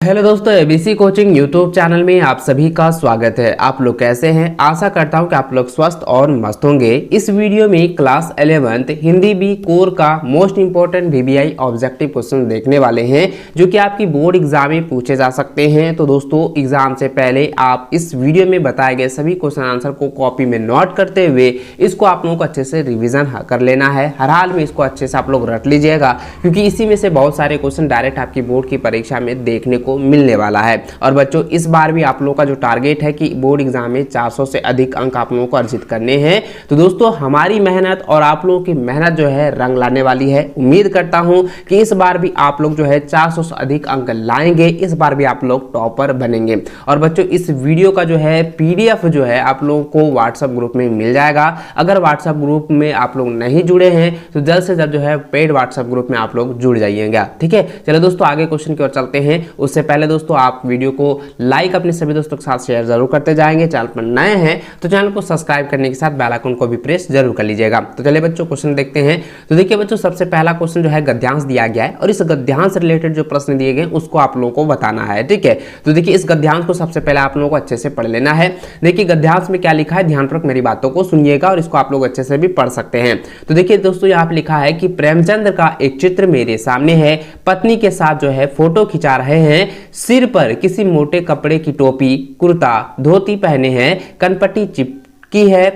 Hello दोस्तों, ABC coaching YouTube channel में आप सभी का स्वागत है। आप लोग कैसे हैं? आशा करता हूं कि आप लोग स्वस्थ और मस्त होंगे। इस वीडियो में class 11th Hindi B core का most important VBI objective question देखने वाले हैं, जो कि आपकी बोर्ड एग्जाम में पूछे जा सकते हैं। तो दोस्तों, एग्जाम से पहले आप इस वीडियो में बताए गए सभी क्वेश्चन आंसर को कॉपी में नोट करते हुए इसको आप लोगों को अच्छे से रिविजन कर लेना है। हर हाल में इसको अच्छे से आप लोग रट लीजिएगा, क्योंकि इसी में से बहुत सारे क्वेश्चन डायरेक्ट आपकी बोर्ड की परीक्षा में देखने को मिलने वाला है। और बच्चों, इस बार भी आप लोगों का जो टारगेट है कि बोर्ड एग्जाम में 400 से अधिक अंक आप लोगों को अर्जित करने हैं। तो दोस्तों, हमारी मेहनत और आप लोगों की मेहनत जो है रंग लाने वाली है। उम्मीद करता हूं कि इस बार भी आप लोग जो है 400 से अधिक अंक लाएंगे। इस बार भी आप लोग टॉपर बनेंगे। और बच्चों, इस वीडियो का जो है पीडीएफ जो है आप लोगों को व्हाट्सएप ग्रुप में मिल जाएगा। अगर व्हाट्सएप ग्रुप में आप लोग नहीं जुड़े हैं तो जल्द से जल्द जो है पेड व्हाट्सएप ग्रुप में आप लोग जुड़ जाइएगा। ठीक है, चलो दोस्तों, आगे क्वेश्चन की ओर चलते हैं। उससे पहले दोस्तों, आप वीडियो को लाइक अपने सभी दोस्तों के साथ शेयर जरूर करते जाएंगे। चैनल पर नए हैं तो चैनल को सब्सक्राइब करने के साथ बेल आइकन को भी प्रेस जरूर कर लीजिएगा। तो चलिए बच्चों, क्वेश्चन देखते हैं। तो देखिए बच्चों, सबसे पहला क्वेश्चन जो है गद्यांश दिया गया है और इस गद्यांश से रिलेटेड जो प्रश्न दिए गए उसको आप लोगों को बताना है। ठीक है, तो देखिए इस गद्यांश को सबसे पहले आप लोगों को अच्छे से पढ़ लेना है। देखिए गद्यांश में क्या लिखा है, ध्यानपूर्वक मेरी बातों को सुनिएगा और इसको आप लोग अच्छे से भी पढ़ सकते हैं। तो देखिए दोस्तों, यहाँ पे लिखा है कि प्रेमचंद का एक चित्र मेरे सामने है। पत्नी के साथ जो है फोटो खिंचा रहे हैं। सिर पर किसी मोटे कपड़े की टोपी, कुर्ता, धोती पहने हैं। कनपट्टी चिपकी है।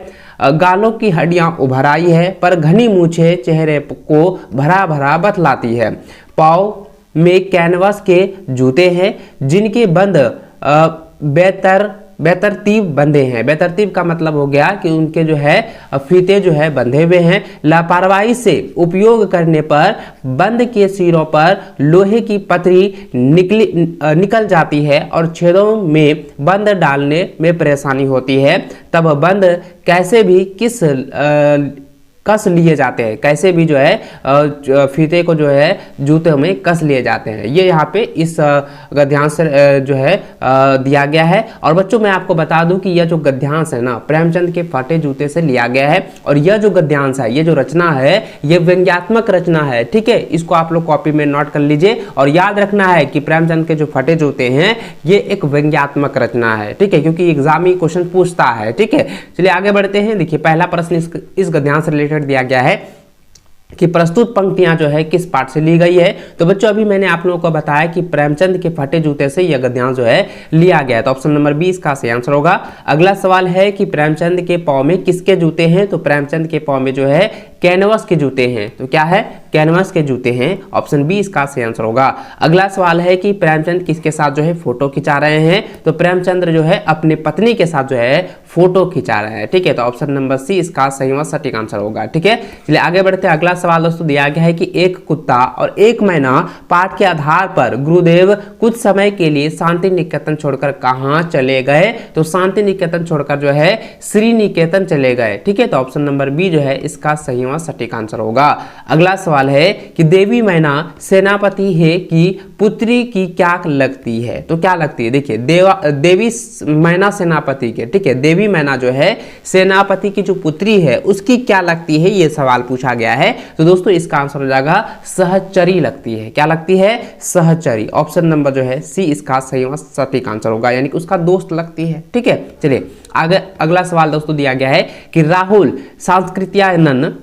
गालों की हड्डियां उभर आई है, पर घनी मूछे चेहरे को भरा भरा बतलाती है। पाँव में कैनवास के जूते हैं, जिनके बंद बेतरतीब बंधे हैं। बेतरतीब का मतलब हो गया कि उनके जो है फीते जो है बंधे हुए हैं। लापरवाही से उपयोग करने पर बंद के सिरों पर लोहे की पतरी निकल जाती है और छेदों में बंद डालने में परेशानी होती है। तब बंद कैसे भी कस लिए जाते हैं, कैसे भी जो है फीते को जो है जूते में कस लिए जाते हैं। ये यहाँ पे इस गद्यांश जो है दिया गया है। और बच्चों, मैं आपको बता दूं कि यह जो गद्यांश है ना, प्रेमचंद के फटे जूते से लिया गया है। और यह जो गद्यांश है, ये जो रचना है, ये व्यंग्यात्मक रचना है। ठीक है, इसको आप लोग कॉपी में नोट कर लीजिए और याद रखना है कि प्रेमचंद के जो फटे जूते हैं ये एक व्यंग्यात्मक रचना है। ठीक है, क्योंकि एग्जाम में क्वेश्चन पूछता है। ठीक है, चलिए आगे बढ़ते हैं। देखिए पहला प्रश्न इस गद्यांश से दिया गया है कि प्रस्तुत पंक्तियां जो है किस पाठ से ली गई है। तो बच्चों, अभी मैंने आप लोगों को बताया कि प्रेमचंद के फटे जूते से यह गद्यांश जो है लिया गया है। तो ऑप्शन नंबर 20 का सही आंसर होगा। अगला सवाल है कि प्रेमचंद के पांव में किसके जूते हैं। तो प्रेमचंद के पांव में जो है कैनवस के जूते हैं। तो क्या है, कैनवस के जूते हैं। ऑप्शन 20 का सही आंसर होगा। अगला सवाल है कि प्रेमचंद किसके साथ जो है फोटो खिंचा रहे हैं। तो प्रेमचंद्र जो है अपनी पत्नी के साथ जो है फोटो खिंचा रहे हैं। ठीक है, तो ऑप्शन नंबर सी इसका सही व सटीक आंसर होगा। ठीक है, चलिए आगे बढ़ते हैं। अगला सवाल दोस्तों दिया गया है कि एक कुत्ता और एक मैना पाठ के आधार पर गुरुदेव कुछ समय के लिए शांति निकेतन छोड़कर कहां चले गए। तो शांति निकेतन छोड़कर जो है श्री निकेतन चले गए। ठीक है, तो ऑप्शन नंबर बी जो है इसका सही व सटीक आंसर होगा। अगला सवाल है कि देवी मैना सेनापति है की पुत्री की क्या लगती है। तो क्या लगती है, देखिए देवी मैना सेनापति के, ठीक है, देवी मैना जो है सेनापति की जो पुत्री है उसकी क्या लगती है, ये सवाल पूछा गया है। तो दोस्तों इसका आंसर हो जाएगा सहचरी लगती है। क्या लगती है, सहचरी। ऑप्शन नंबर जो है सी इसका सही व सटीक आंसर होगा, यानी कि उसका दोस्त लगती है। ठीक है, चलिए आगे अगला सवाल दोस्तों दिया गया है कि राहुल सांस्कृत्यायन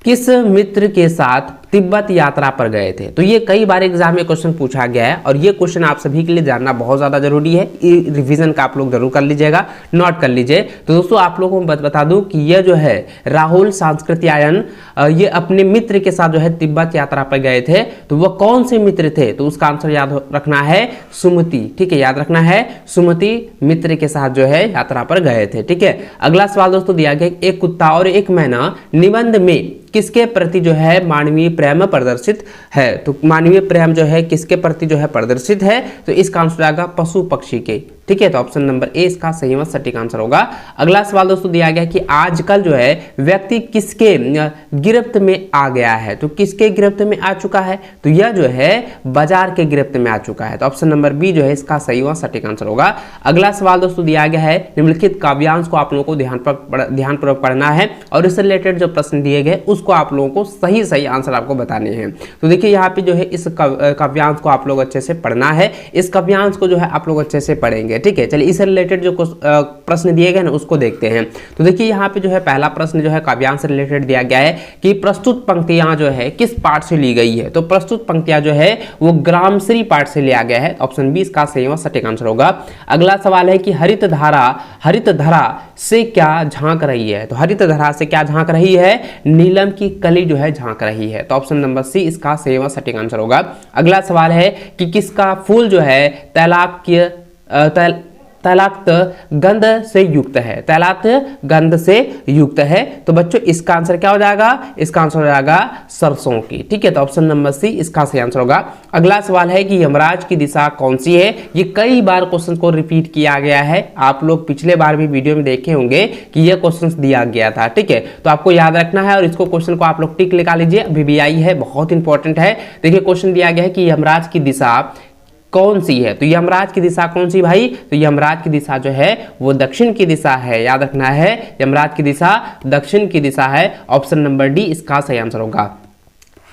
किस मित्र के साथ तिब्बत यात्रा पर गए थे। तो ये कई बार एग्जाम में क्वेश्चन पूछा गया है और ये क्वेश्चन आप सभी के लिए जानना बहुत ज्यादा जरूरी है। रिवीजन का आप लोग जरूर कर लीजिएगा, नोट कर लीजिए। तो दोस्तों आप लोगों को बता दूं कि ये जो है राहुल सांस्कृत्यायन ये अपने मित्र के साथ जो है तिब्बत यात्रा पर गए थे। तो वह कौन से मित्र थे, तो उसका आंसर याद रखना है सुमति। ठीक है, याद रखना है सुमति मित्र के साथ जो है यात्रा पर गए थे। ठीक है, अगला सवाल दोस्तों दिया गया एक कुत्ता और एक मैना निबंध में किसके प्रति जो है मानवीय प्रेम प्रदर्शित है। तो मानवीय प्रेम जो है किसके प्रति जो है प्रदर्शित है। तो इसका आंसर आएगा पशु पक्षी के। ठीक है, तो ऑप्शन नंबर ए इसका सही व सटीक आंसर होगा। अगला सवाल दोस्तों दिया गया कि आजकल जो है व्यक्ति किसके गिरफ्त में आ गया है, तो किसके गिरफ्त में आ चुका है, तो यह जो है बाजार के गिरफ्त में आ चुका है, तो ऑप्शन नंबर बी जो है इसका सही व सटीक आंसर होगा। अगला सवाल दोस्तों दिया गया है निम्नलिखित काव्यांश को आप लोगों को ध्यानपूर्वक पढ़ना है और इससे रिलेटेड जो प्रश्न दिए गए उसको आप लोगों को सही सही आंसर आपको बताने हैं। तो देखिए यहाँ पे जो है इस काव्यांश को आप लोग अच्छे से पढ़ना है, इस काव्यांश को जो है आप लोग अच्छे से पढ़ेंगे, ठीक है। चलिए इससे रिलेटेड जो प्रश्न दिए गए ना उसको देखते हैं। तो देखिए यहाँ पे जो है पहला प्रश्न जो है काव्यांश से रिलेटेड दिया गया है कि प्रस्तुत पंक्तियां जो है किस पाठ से ली गई है, तो प्रस्तुत पंक्तियां जो है वो ग्रामश्री पाठ से लिया गया है, ऑप्शन बी इसका सही व सटीक आंसर होगा। अगला सवाल है कि हरित धरा से क्या झांक रही है, तो हरित धरा से क्या झांक रही है, नीलम की कली जो है झांक रही है, तो ऑप्शन नंबर सी इसका सही व सटीक आंसर होगा। अगला सवाल है कि किसका फूल जो है तैलाक्त गंध से युक्त है, तैलाक्त गंध से युक्त है, तो बच्चों इसका आंसर क्या हो जाएगा, इसका आंसर हो जाएगा सरसों की, ठीक है, तो ऑप्शन नंबर सी इसका सही आंसर होगा। अगला सवाल है कि यमराज की दिशा कौन सी है, ये कई बार क्वेश्चन को रिपीट किया गया है, आप लोग पिछले बार भी वीडियो में देखे होंगे कि यह क्वेश्चन दिया गया था, ठीक है, तो आपको याद रखना है और इसको क्वेश्चन को आप लोग टिक लगा लीजिए, अभी भी आई है, बहुत इंपॉर्टेंट है। देखिए क्वेश्चन दिया गया है कि यमराज की दिशा कौन सी है, तो यमराज की दिशा कौन सी भाई, तो यमराज की दिशा जो है वो दक्षिण की दिशा है, याद रखना है यमराज की दिशा दक्षिण की दिशा है, ऑप्शन नंबर डी इसका सही आंसर होगा।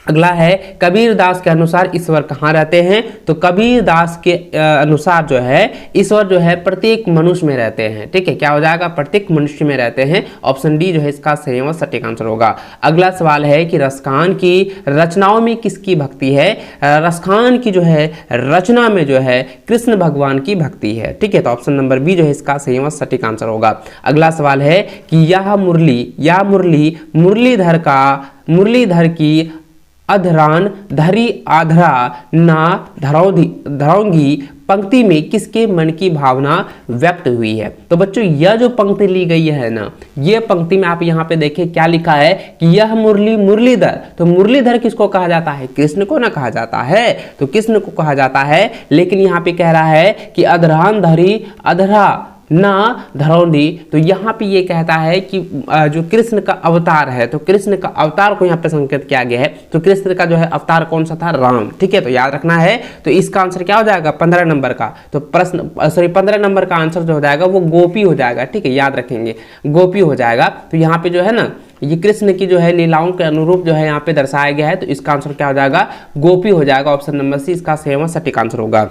अगला है कबीर दास के अनुसार ईश्वर कहाँ रहते हैं, तो कबीर दास के अनुसार जो है ईश्वर जो है प्रत्येक मनुष्य में रहते हैं, ठीक है, क्या हो जाएगा, प्रत्येक मनुष्य में रहते हैं, ऑप्शन डी जो है इसका सही व सटीक आंसर होगा। अगला सवाल है कि रसखान की रचनाओं में किसकी भक्ति है, रसखान की जो है रचना में जो है कृष्ण भगवान की भक्ति है, ठीक है, तो ऑप्शन नंबर बी जो है इसका सही व सटीक आंसर होगा। अगला सवाल है कि यह मुरली मुरलीधर की अधरान धरी आधरा ना धरौंगी पंक्ति में किसके मन की भावना व्यक्त हुई है, तो बच्चों यह जो पंक्ति ली गई है ना, ये पंक्ति में आप यहाँ पे देखें क्या लिखा है कि यह मुरलीधर, तो मुरलीधर किसको कहा जाता है, कृष्ण को ना कहा जाता है, तो कृष्ण को कहा जाता है, लेकिन यहाँ पे कह रहा है कि अधरान धरी अधरा ना धरौंदी, तो यहाँ पे ये कहता है कि जो कृष्ण का अवतार है, तो कृष्ण का अवतार को यहाँ पे संकेत किया गया है, तो कृष्ण का जो है अवतार कौन सा था, राम, ठीक है, तो याद रखना है, तो इसका आंसर क्या हो जाएगा 15 नंबर का, तो 15 नंबर का आंसर जो हो जाएगा वो गोपी हो जाएगा, ठीक है, याद रखेंगे गोपी हो जाएगा। तो यहाँ पे जो है ना ये कृष्ण की जो है लीलाओं के अनुरूप जो है यहाँ पे दर्शाया गया है, तो इसका आंसर क्या हो जाएगा, गोपी हो जाएगा, ऑप्शन नंबर सी इसका सही व सटीक आंसर होगा।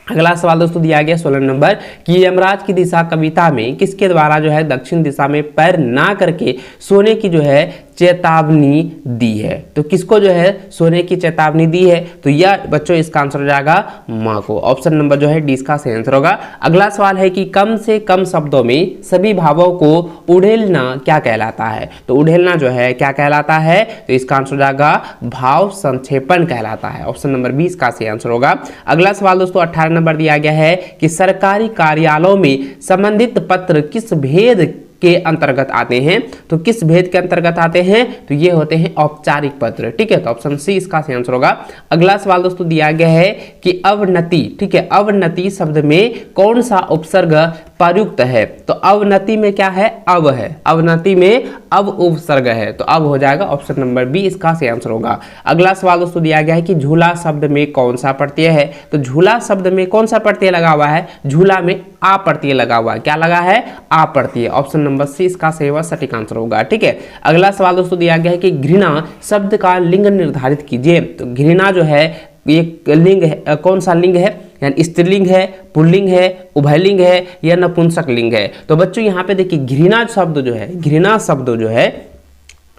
अगला सवाल दोस्तों दिया गया 16 नंबर कि यमराज की दिशा कविता में किसके द्वारा जो है दक्षिण दिशा में पैर ना करके सोने की जो है चेतावनी दी है, तो किसको जो है सोने की चेतावनी दी है, तो यह बच्चों इसका आंसर हो जाएगा माँ को, ऑप्शन नंबर जो है डी इसका सही आंसर होगा। अगला सवाल है कि कम से कम शब्दों में सभी भावों को उड़ेलना क्या कहलाता है, तो उड़ेलना जो है क्या कहलाता है, तो इसका आंसर हो जाएगा भाव संक्षेपण कहलाता है, ऑप्शन नंबर 20 का सही आंसर होगा। अगला सवाल दोस्तों 18 नंबर दिया गया है कि सरकारी कार्यालयों में संबंधित पत्र किस भेद के अंतर्गत आते हैं, तो किस भेद के अंतर्गत आते हैं, तो ये होते हैं औपचारिक पत्र, ठीक है, तो ऑप्शन सी इसका सही आंसर होगा। अगला सवाल दोस्तों दिया गया है कि अवनति, ठीक है, अवनति शब्द में कौन सा उपसर्ग प्रयुक्त है, तो अवनति में क्या है, अव है, अवनति में अव उपसर्ग है, तो अब हो जाएगा ऑप्शन नंबर बी इसका सही आंसर होगा। अगला सवाल दोस्तों दिया गया है कि झूला शब्द में कौन सा प्रत्यय है, तो झूला शब्द में कौन सा प्रत्यय लगा हुआ है, झूला में आ प्रत्यय लगा हुआ है, क्या लगा है, आ प्रत्यय, ऑप्शन नंबर सी इसका सही व सटीक आंसर होगा, ठीक है। अगला सवाल दोस्तों दिया गया है कि घृणा शब्द का लिंग निर्धारित कीजिए, तो घृणा जो है ये लिंग है, कौन सा लिंग है, यानी स्त्रीलिंग है, पुल्लिंग है, उभयलिंग है या नपुंसक लिंग है, तो बच्चों यहाँ पे देखिए घृणा शब्द जो है, घृणा शब्द जो है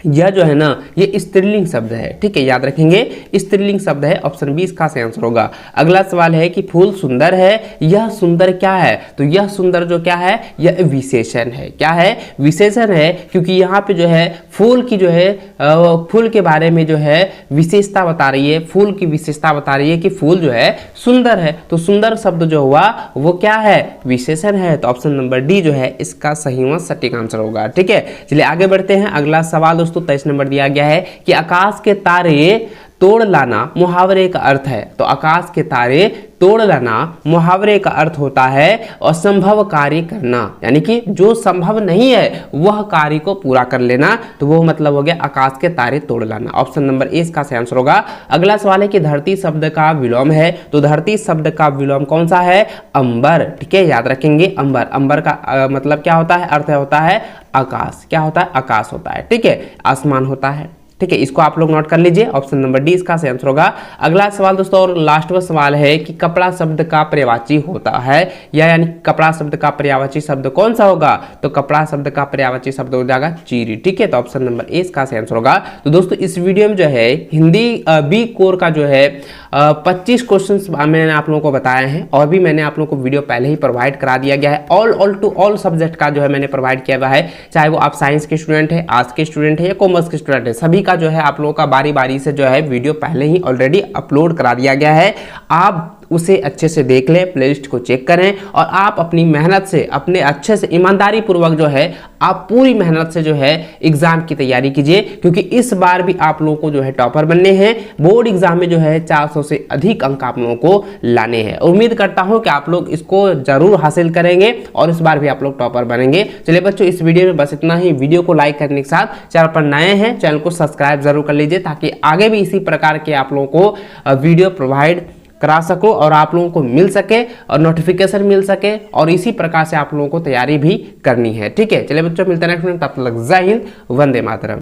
यह जो है ना ये स्त्रीलिंग शब्द है, ठीक है, याद रखेंगे स्त्रीलिंग शब्द है, ऑप्शन बी इसका सही आंसर होगा। अगला सवाल है कि फूल सुंदर है, यह सुंदर क्या है, तो यह सुंदर जो क्या है, यह विशेषण है, क्या है, विशेषण है, क्योंकि यहाँ पे जो है फूल की जो है फूल के बारे में जो है विशेषता बता रही है, फूल की विशेषता बता रही है कि फूल जो है सुंदर है, तो सुंदर शब्द जो हुआ वो क्या है, विशेषण है, तो ऑप्शन नंबर डी जो है इसका सही व सटीक आंसर होगा, ठीक है। चलिए आगे बढ़ते हैं। अगला सवाल दोस्तों 23 नंबर दिया गया है कि आकाश के तोड़ लाना मुहावरे का अर्थ है। तो आकाश के तारे तोड़ लाना मुहावरे का अर्थ होता है असंभव कार्य करना, यानी कि जो संभव नहीं है वह कार्य को पूरा कर लेना, तो वो मतलब हो गया आकाश के तारे तोड़ लाना। ऑप्शन नंबर ए इसका सही आंसर होगा। अगला सवाल है कि धरती शब्द का विलोम है, तो धरती शब्द का विलोम कौन सा है? अंबर। ठीक है, याद रखेंगे अंबर। अंबर का मतलब क्या होता है? अर्थ होता है आकाश। क्या होता है? आकाश होता है। ठीक है, आसमान होता है। ठीक है, इसको आप लोग नोट कर लीजिए। ऑप्शन नंबर डी इसका सही आंसर होगा। अगला सवाल दोस्तों और लास्टवा सवाल है कि कपड़ा शब्द का पर्यायवाची होता है, या यानी कपड़ा शब्द का पर्यायवाची शब्द कौन सा होगा? तो कपड़ा शब्द का पर्यायवाची शब्द हो जाएगा चीरी। ठीक है, तो ऑप्शन नंबर ए इसका सही आंसर होगा। तो दोस्तों इस वीडियो में जो है हिंदी बी कोर का जो है 25 क्वेश्चंस मैंने आप लोगों को बताए हैं, और भी मैंने आप लोगों को वीडियो पहले ही प्रोवाइड करा दिया गया है। ऑल टू ऑल सब्जेक्ट का जो है मैंने प्रोवाइड किया हुआ है, चाहे वो आप साइंस के स्टूडेंट है, आर्ट्स के स्टूडेंट है या कॉमर्स के स्टूडेंट है, सभी का जो है आप लोगों का बारी बारी से जो है वीडियो पहले ही ऑलरेडी अपलोड करा दिया गया है। आप उसे अच्छे से देख लें, प्लेलिस्ट को चेक करें, और आप अपनी मेहनत से, अपने अच्छे से ईमानदारी पूर्वक जो है आप पूरी मेहनत से जो है एग्जाम की तैयारी कीजिए, क्योंकि इस बार भी आप लोगों को जो है टॉपर बनने हैं। बोर्ड एग्जाम में जो है 400 से अधिक अंक आप लोगों को लाने हैं। उम्मीद करता हूं कि आप लोग इसको जरूर हासिल करेंगे और इस बार भी आप लोग टॉपर बनेंगे। चलिए बच्चों, इस वीडियो में बस इतना ही। वीडियो को लाइक करने के साथ चैनल पर नए हैं चैनल को सब्सक्राइब जरूर कर लीजिए, ताकि आगे भी इसी प्रकार के आप लोगों को वीडियो प्रोवाइड करा सको और आप लोगों को मिल सके और नोटिफिकेशन मिल सके, और इसी प्रकार से आप लोगों को तैयारी भी करनी है। ठीक है, चलिए बच्चों मिलते हैं नेक्स्ट में, तब तक जय हिंद, वंदे मातरम।